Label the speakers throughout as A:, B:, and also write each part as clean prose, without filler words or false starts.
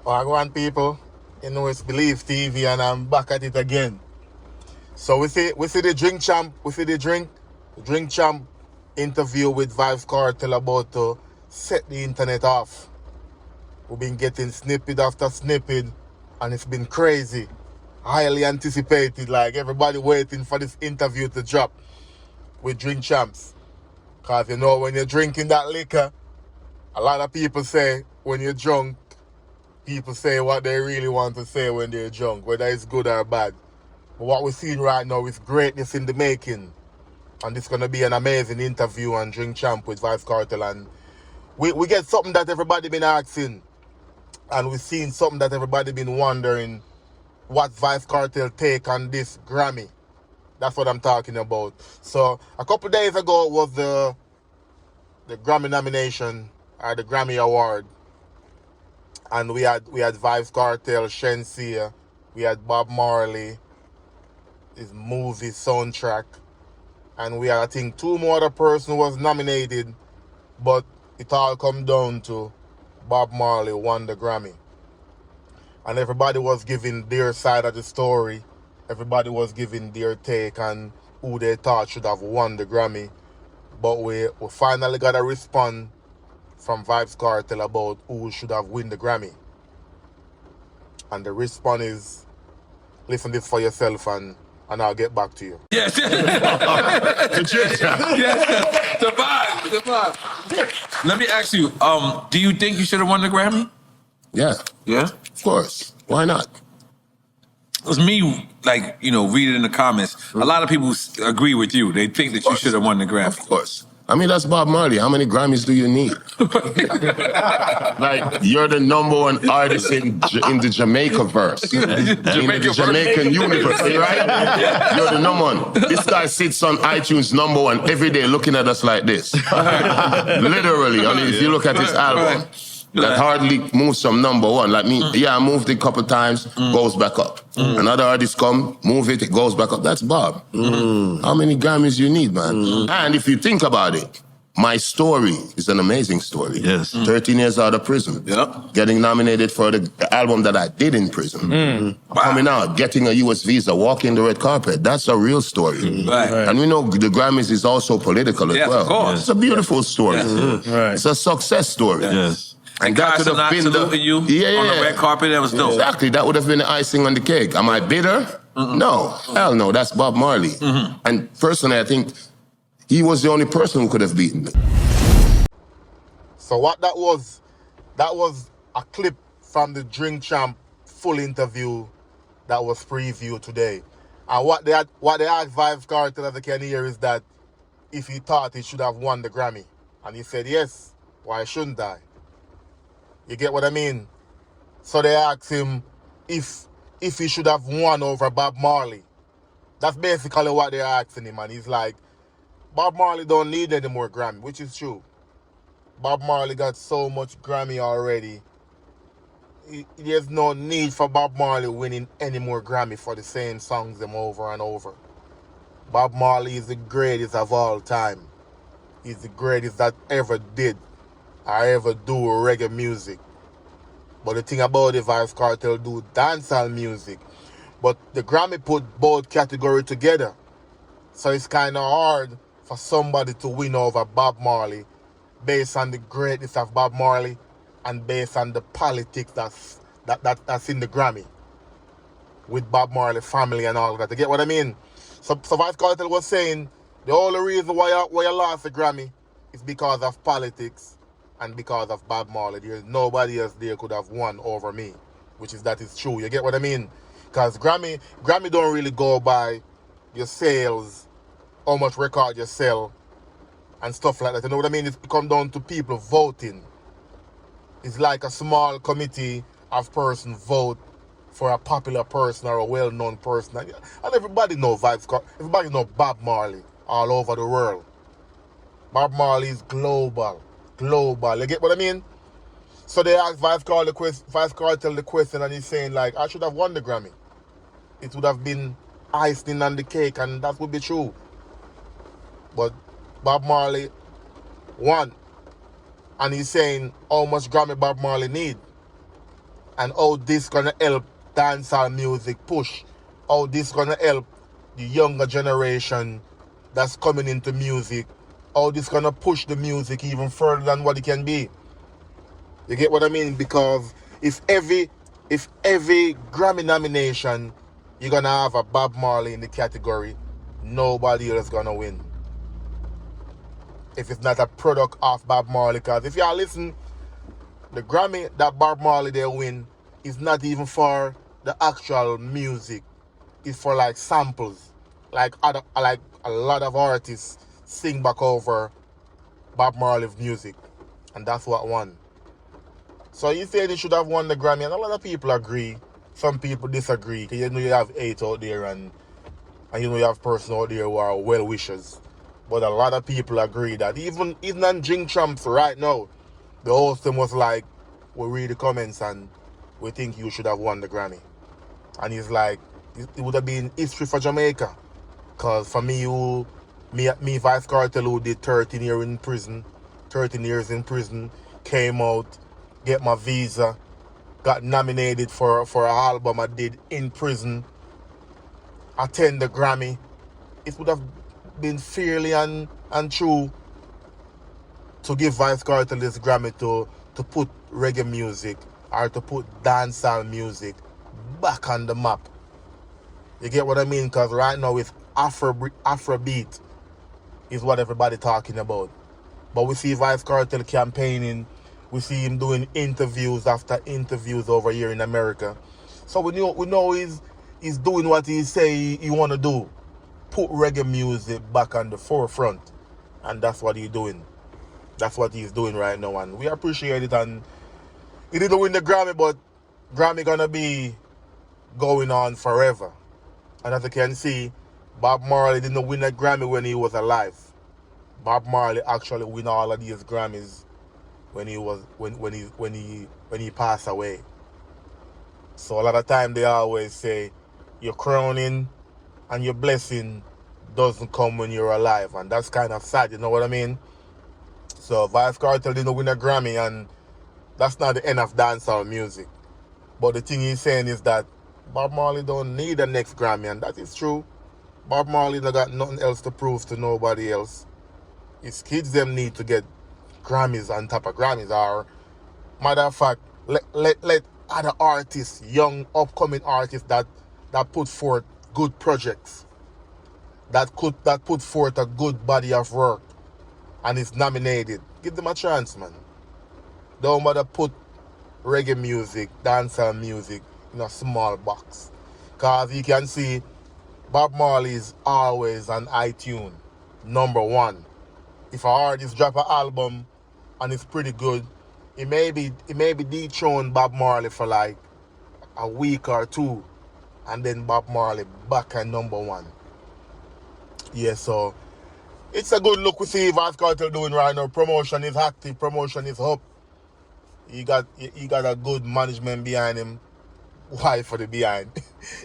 A: Wagwan people, you know it's Believe TV and I'm back at it again. So we see the drink champ interview with VYBZ KARTEL about to set the internet off. We've been getting snippet after snippet and it's been crazy. Highly anticipated, like everybody waiting for this interview to drop with drink champs. Cause you know when you're drinking that liquor, a lot of people say when you're drunk, people say what they really want to say when they're drunk, whether it's good or bad. But what we're seeing right now is greatness in the making. And this is going to be an amazing interview on Drink Champ with VYBZ KARTEL. And we get something that everybody been asking. And we've seen something that everybody been wondering. What VYBZ KARTEL take on this Grammy? That's what I'm talking about. So a couple days ago was the Grammy nomination, or the Grammy Award. And we had VYBZ KARTEL, Shenseea, we had Bob Marley, his movie soundtrack, and we had, I think, two more other person who was nominated, but it all come down to Bob Marley won the Grammy. And everybody was giving their side of the story. Everybody was giving their take on who they thought should have won the Grammy. But we finally got a response from VYBZ KARTEL about who should have won the Grammy. And the response is, listen this for yourself and I'll get back to you.
B: Yes. The vibe. Let me ask you, do you think you should have won the Grammy?
C: Yeah.
B: Yeah?
C: Of course. Why not?
B: It was me, like, read it in the comments. A lot of people agree with you. They think that you should have won the Grammy.
C: Of course. I mean, that's Bob Marley. How many Grammys do you need? Like, you're the #1 artist in the Jamaica verse. In the Jamaican universe, right? You're the #1. This guy sits on iTunes #1 every day looking at us like this. Literally. I mean, if you look at his album, that hardly moves from #1. Like me, I moved it a couple times, goes back up. Another artist come, move it, it goes back up. That's Bob. How many Grammys you need, man? And if you think about it, my story is an amazing story.
B: Yes.
C: 13 years out of prison.
B: Yep.
C: Getting nominated for the album that I did in prison. Coming out, getting a US visa, walking the red carpet. That's a real story.
B: Right.
C: And we know the Grammys is also political as well.
B: Of course.
C: It's a beautiful story.
D: Right.
C: It's a success story.
D: Yes.
C: And that could have been
B: saluting you on the red carpet. That was dope.
C: Exactly. That would have been the icing on the cake. Am I bitter? No. Hell no. That's Bob Marley. And personally, I think he was the only person who could have beaten me.
A: So what that was a clip from the Drink Champ full interview that was previewed today. And what they asked VYBZ KARTEL, as I can hear, is that if he thought he should have won the Grammy. And he said, yes, why shouldn't I? You get what I mean? So they asked him if he should have won over Bob Marley. That's basically what they're asking him. And he's like, Bob Marley don't need any more Grammy, which is true. Bob Marley got so much Grammy already. There's no need for Bob Marley winning any more Grammy for the same songs them over and over. Bob Marley is the greatest of all time. He's the greatest that ever did or ever do reggae music. But the thing about it, VYBZ KARTEL do dancehall music. But the Grammy put both categories together. So it's kind of hard for somebody to win over Bob Marley based on the greatness of Bob Marley and based on the politics that's in the Grammy with Bob Marley family and all of that. You get what I mean? So VYBZ KARTEL was saying the only reason why you lost the Grammy is because of politics and because of Bob Marley. There's nobody else there could have won over me, that is true. You get what I mean? Because Grammy don't really go by your sales, how much record you sell, and stuff like that. You know what I mean? It comes down to people voting. It's like a small committee of person vote for a popular person or a well-known person. And everybody know everybody know Bob Marley all over the world. Bob Marley is global. You get what I mean? So they asked VYBZ KARTEL the question, and he's saying, like, I should have won the Grammy. It would have been icing on the cake, and that would be true. But Bob Marley won. And he's saying how much Grammy Bob Marley need. and how this gonna help dancehall music push, how this gonna help the younger generation that's coming into music, how this gonna push the music even further than what it can be. You get what I mean? Because if every Grammy nomination you're gonna have a Bob Marley in the category, nobody else gonna win. If it's not a product of Bob Marley, because if y'all listen, the Grammy that Bob Marley they win is not even for the actual music. It's for like samples. Like a lot of artists sing back over Bob Marley's music. And that's what won. So you say they should have won the Grammy, and a lot of people agree. Some people disagree, because you know you have hate out there, and you know you have person out there who are well-wishers. But a lot of people agree that even on Jing Champs right now, the host was like, we read the comments and we think you should have won the Grammy. And he's like, it would have been history for Jamaica. Because for me, VYBZ KARTEL, who did 13 years in prison, came out, get my visa, got nominated for an album I did in prison, attend the Grammy. It would have been fairly and true to give VYBZ KARTEL this Grammy to put reggae music or to put dancehall music back on the map. You get what I mean? Because right now it's Afrobeat is what everybody talking about. But we see VYBZ KARTEL campaigning. We see him doing interviews after interviews over here in America. So we know he's doing what he say he want to do. Put reggae music back on the forefront. And that's what he's doing. That's what he's doing right now. And we appreciate it. And he didn't win the Grammy, but Grammy gonna be going on forever. And as you can see, Bob Marley didn't win a Grammy when he was alive. Bob Marley actually win all of these Grammys when he passed away. So a lot of time they always say your crowning and your blessing doesn't come when you're alive, and that's kind of sad, you know what I mean? So VYBZ KARTEL didn't win a Grammy, and that's not the end of dancehall music. But the thing he's saying is that Bob Marley don't need the next Grammy, and that is true. Bob Marley don't got nothing else to prove to nobody else. His kids them need to get Grammys on top of Grammys, or matter of fact, let other artists, young upcoming artists that put forth good projects, that put forth a good body of work and is nominated, give them a chance, man. Don't bother put reggae music, dancehall music in a small box. Cause you can see Bob Marley is always on iTunes, #1. If an artist drop an album and it's pretty good, it may be dethroned Bob Marley for like a week or two, and then Bob Marley back at #1. Yeah, so it's a good look we see VYBZ KARTEL doing right now. Promotion is active, promotion is up. He got a good management behind him. Why for the behind?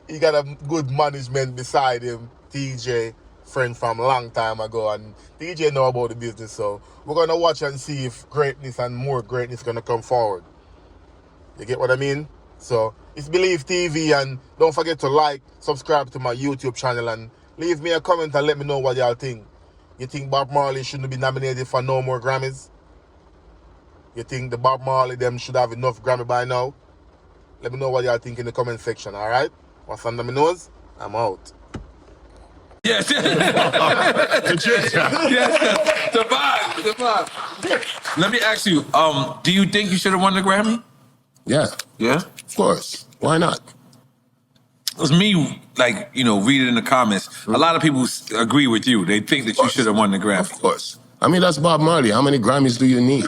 A: He got a good management beside him. TJ, friend from a long time ago, and TJ know about the business, so we're gonna watch and see if greatness and more greatness gonna come forward. You get what I mean? So it's Believe TV, and don't forget to like, subscribe to my YouTube channel, and leave me a comment and let me know what y'all think. You think Bob Marley shouldn't be nominated for no more Grammys? You think the Bob Marley them should have enough Grammy by now? Let me know what y'all think in the comment section, alright? What's under my nose? I'm out.
B: Yes. Yes. The vibe. Let me ask you, do you think you should have won the Grammy?
C: Yeah.
B: Yeah?
C: Of course. Why not?
B: It was me, like, reading in the comments. A lot of people agree with you. They think that you should have won the Grammy.
C: Of course. I mean, that's Bob Marley. How many Grammys do you need?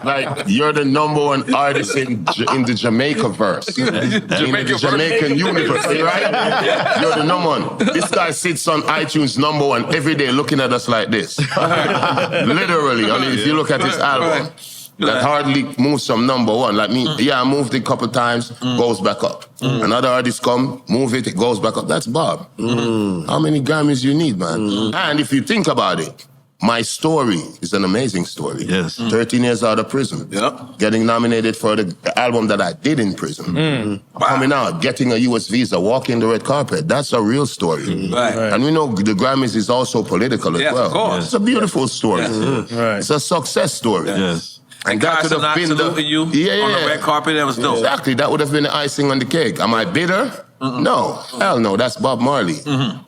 C: Like, you're the #1 artist in the Jamaica verse. In the Jamaican universe, right? You're the #1. This guy sits on iTunes #1 every day looking at us like this. Literally. I mean, if you look at his album, that hardly moves from #1. Like me, I moved it a couple times, goes back up. Another artist come, move it, it goes back up. That's Bob. How many Grammys you need, man? And if you think about it, my story is an amazing story.
D: Yes.
C: 13 years out of prison.
B: Yep.
C: Getting nominated for the album that I did in prison. Coming out, getting a US visa, walking the red carpet. That's a real story.
B: Right.
C: And we know the Grammys is also political as
B: Yes,
C: well.
B: of course.
C: It's a beautiful story.
D: Right.
C: It's a success story.
D: Yes.
B: And
C: that
B: Carson
C: could have
B: not
C: been
B: saluting you on the red carpet, that was dope.
C: Exactly, that would have been the icing on the cake. Am I bitter? No, hell no, that's Bob Marley.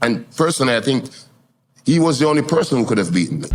C: And personally, I think he was the only person who could have beaten me.